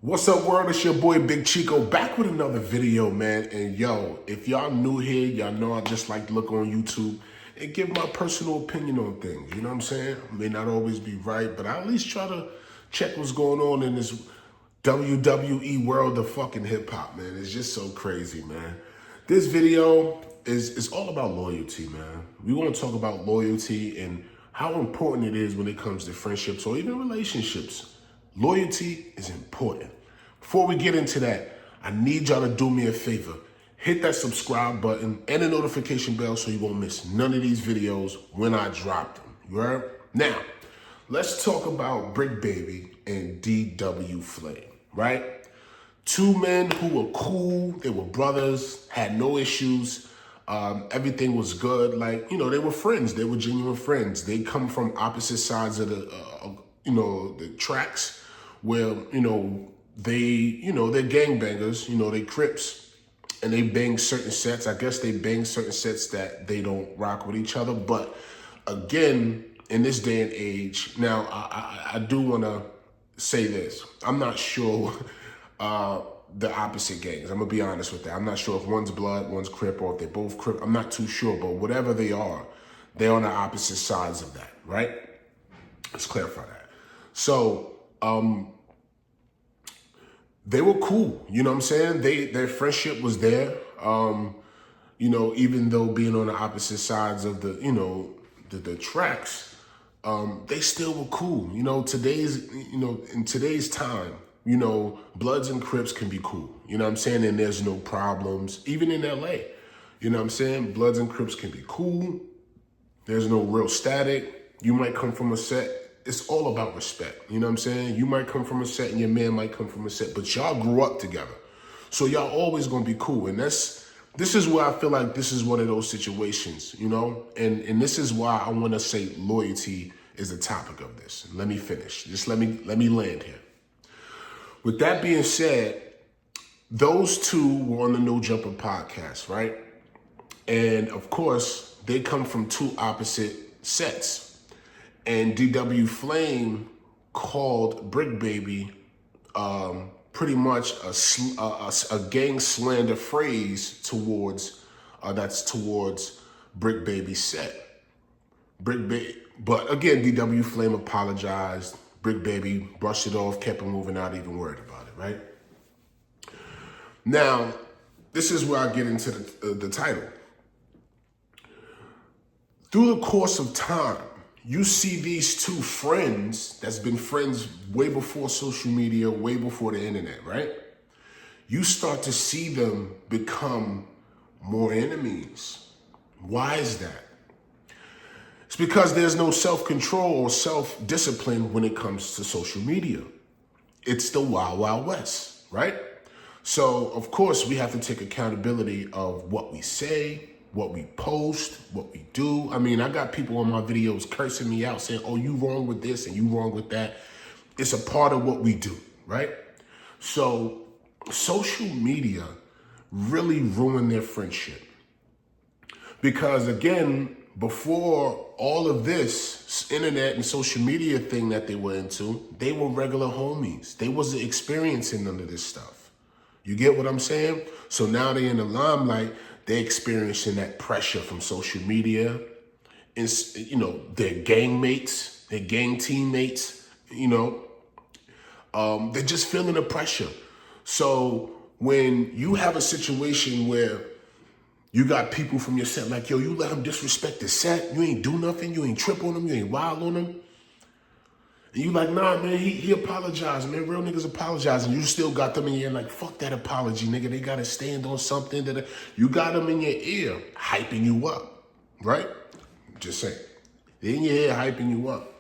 What's up, world? It's your boy Big Chico back with another video, man. And yo, if y'all new here, y'all know I just like to look on YouTube and give my personal opinion on things. You know what I'm saying? I may not always be right, but I at least try to check what's going on in this WWE world of fucking hip hop, man. It's just so crazy, man. This video is all about loyalty, man. We want to talk about loyalty and how important it is when it comes to friendships or even relationships. Loyalty is important. Before we get into that, I need y'all to do me a favor. Hit that subscribe button and the notification bell so you won't miss none of these videos when I drop them. You heard? Now, let's talk about Bricc Baby and DW Flame, right? Two men who were cool, they were brothers, had no issues. Everything was good. Like, they were friends. They were genuine friends. They come from opposite sides of the tracks where, they're gangbangers, they Crips, and they bang certain sets. I guess they bang certain sets that they don't rock with each other. But again, in this day and age, now I do want to say this. I'm not sure the opposite gangs. I'm going to be honest with that. I'm not sure if one's Blood, one's Crip, or if they're both Crip. I'm not too sure, but whatever they are, they're on the opposite sides of that, right? Let's clarify that. So, they were cool, you know what I'm saying? Their friendship was there. Even though being on the opposite sides of the tracks, they still were cool. In today's time, Bloods and Crips can be cool. You know what I'm saying? And there's no problems, even in LA. You know what I'm saying? Bloods and Crips can be cool. There's no real static. You might come from a set. It's all about respect. You know what I'm saying? You might come from a set and your man might come from a set, but y'all grew up together. So y'all always gonna be cool. And this is where I feel like this is one of those situations, And this is why I wanna say loyalty is the topic of this. Let me finish. Just let me land here. With that being said, those two were on the No Jumper podcast, right? And of course, they come from two opposite sets. And DW Flame called Bricc Baby pretty much a gang slander phrase towards Bricc Baby's set. But again, DW Flame apologized. Bricc Baby brushed it off, kept it moving, not even worried about it, right? Now, this is where I get into the title. Through the course of time, you see these two friends that's been friends way before social media, way before the internet, right? You start to see them become more enemies. Why is that? It's because there's no self-control or self-discipline when it comes to social media. It's the Wild Wild West, right? So, of course, we have to take accountability of what we say, what we post, what we do. I mean, I got people on my videos cursing me out saying, oh, you wrong with this and you wrong with that. It's a part of what we do, right? So social media really ruined their friendship. Because again, before all of this internet and social media thing that they were into, they were regular homies. They wasn't experiencing none of this stuff. You get what I'm saying? So now they're in the limelight. They're experiencing that pressure from social media. It's, their gang mates, their gang teammates, they're just feeling the pressure. So when you have a situation where you got people from your set like, yo, you let him disrespect the set, you ain't do nothing, you ain't trip on him, you ain't wild on him. And you like, nah, man, he apologized, man. Real niggas apologize. And you still got them in your ear like, fuck that apology, nigga. They got to stand on something. You got them in your ear hyping you up, right? Just saying. They're in your ear hyping you up.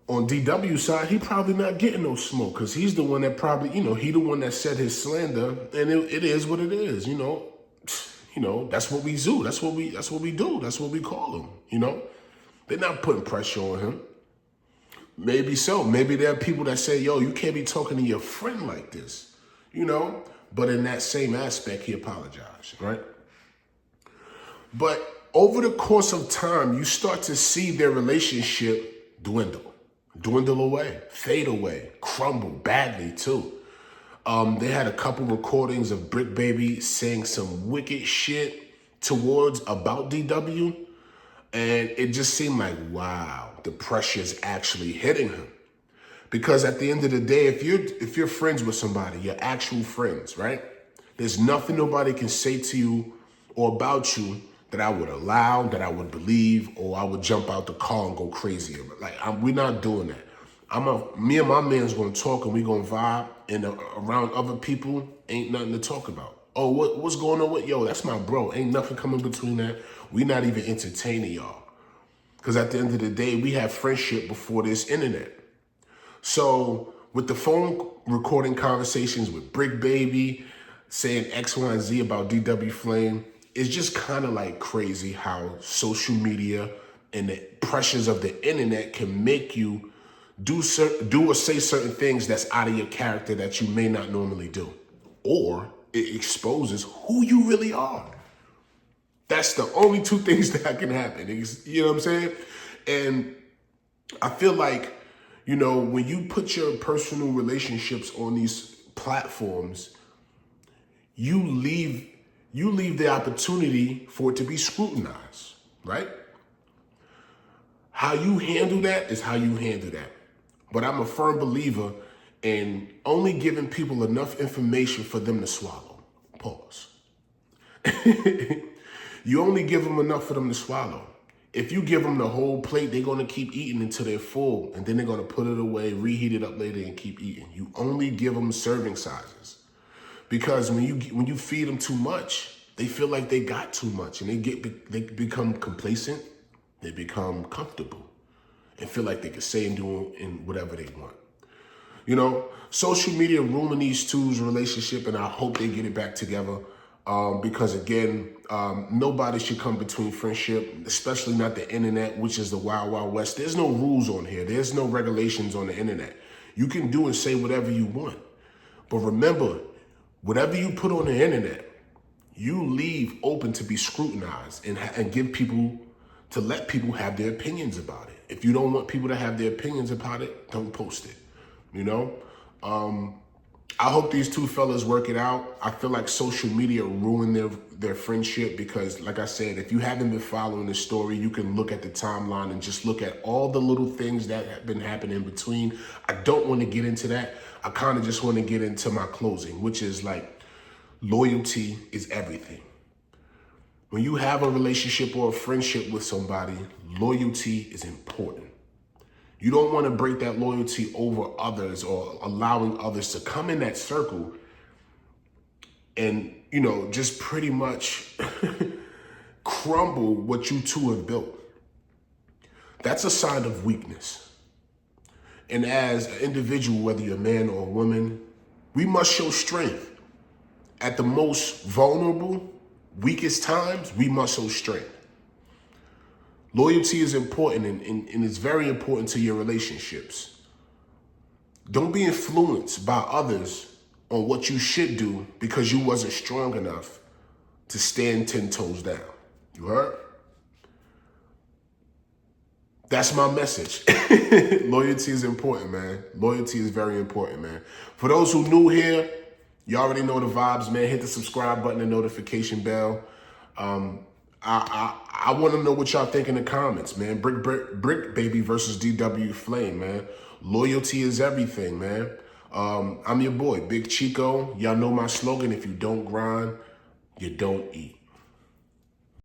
On DW's side, he probably not getting no smoke because he's the one that probably, he the one that said his slander. And it is what it is, That's what we do. That's what we do. That's what we call him, They're not putting pressure on him. Maybe so. Maybe there are people that say, yo, you can't be talking to your friend like this, But in that same aspect, he apologized, right? But over the course of time, you start to see their relationship dwindle. dwindle away, fade away, crumble badly too. They had a couple recordings of Bricc Baby saying some wicked shit about DW, and it just seemed like, wow, the pressure's actually hitting him. Because at the end of the day, if you're friends with somebody, you're actual friends, right? There's nothing nobody can say to you or about you that I would allow, that I would believe, or I would jump out the car and go crazy. Like, we're not doing that. Me and my man's gonna talk and we gonna vibe, and around other people, ain't nothing to talk about. Oh, what's going on with, yo, that's my bro. Ain't nothing coming between that. We not even entertaining y'all. Because at the end of the day, we have friendship before this internet. So with the phone recording conversations with Bricc Baby, saying X, Y, and Z about DW Flame, it's just kind of like crazy how social media and the pressures of the internet can make you do or say certain things that's out of your character that you may not normally do. Or it exposes who you really are. That's the only two things that can happen. You know what I'm saying? And I feel like, you know, when you put your personal relationships on these platforms, you leave the opportunity for it to be scrutinized, right? How you handle that is how you handle that. But I'm a firm believer in only giving people enough information for them to swallow. Pause. You only give them enough for them to swallow. If you give them the whole plate, they're going to keep eating until they're full, and then they're going to put it away, reheat it up later, and keep eating. You only give them serving sizes. Because when you feed them too much, they feel like they got too much, and they become complacent, they become comfortable, and feel like they can say and do and whatever they want. You know, social media ruined these two's relationship, and I hope they get it back together. Because again, nobody should come between friendship, especially not the internet, which is the wild, wild west. There's no rules on here. There's no regulations on the internet. You can do and say whatever you want. But remember, whatever you put on the internet, you leave open to be scrutinized and let people have their opinions about it. If you don't want people to have their opinions about it, don't post it, you know? I hope these two fellas work it out. I feel like social media ruined their friendship because, like I said, if you haven't been following this story, you can look at the timeline and just look at all the little things that have been happening in between. I don't want to get into that. I kind of just want to get into my closing, which is like, loyalty is everything. When you have a relationship or a friendship with somebody, loyalty is important. You don't want to break that loyalty over others or allowing others to come in that circle and, you know, just pretty much crumble what you two have built. That's a sign of weakness. And as an individual, whether you're a man or a woman, we must show strength. At the most vulnerable, weakest times, we must show strength. Loyalty is important and it's very important to your relationships. Don't be influenced by others on what you should do because you wasn't strong enough to stand 10 toes down. You heard? That's my message. Loyalty is important, man. Loyalty is very important, man. For those who new here, you already know the vibes, man. Hit the subscribe button and notification bell. I want to know what y'all think in the comments, man. Bricc Baby versus DW Flame, man. Loyalty is everything, man. I'm your boy, Big Chico. Y'all know my slogan. If you don't grind, you don't eat.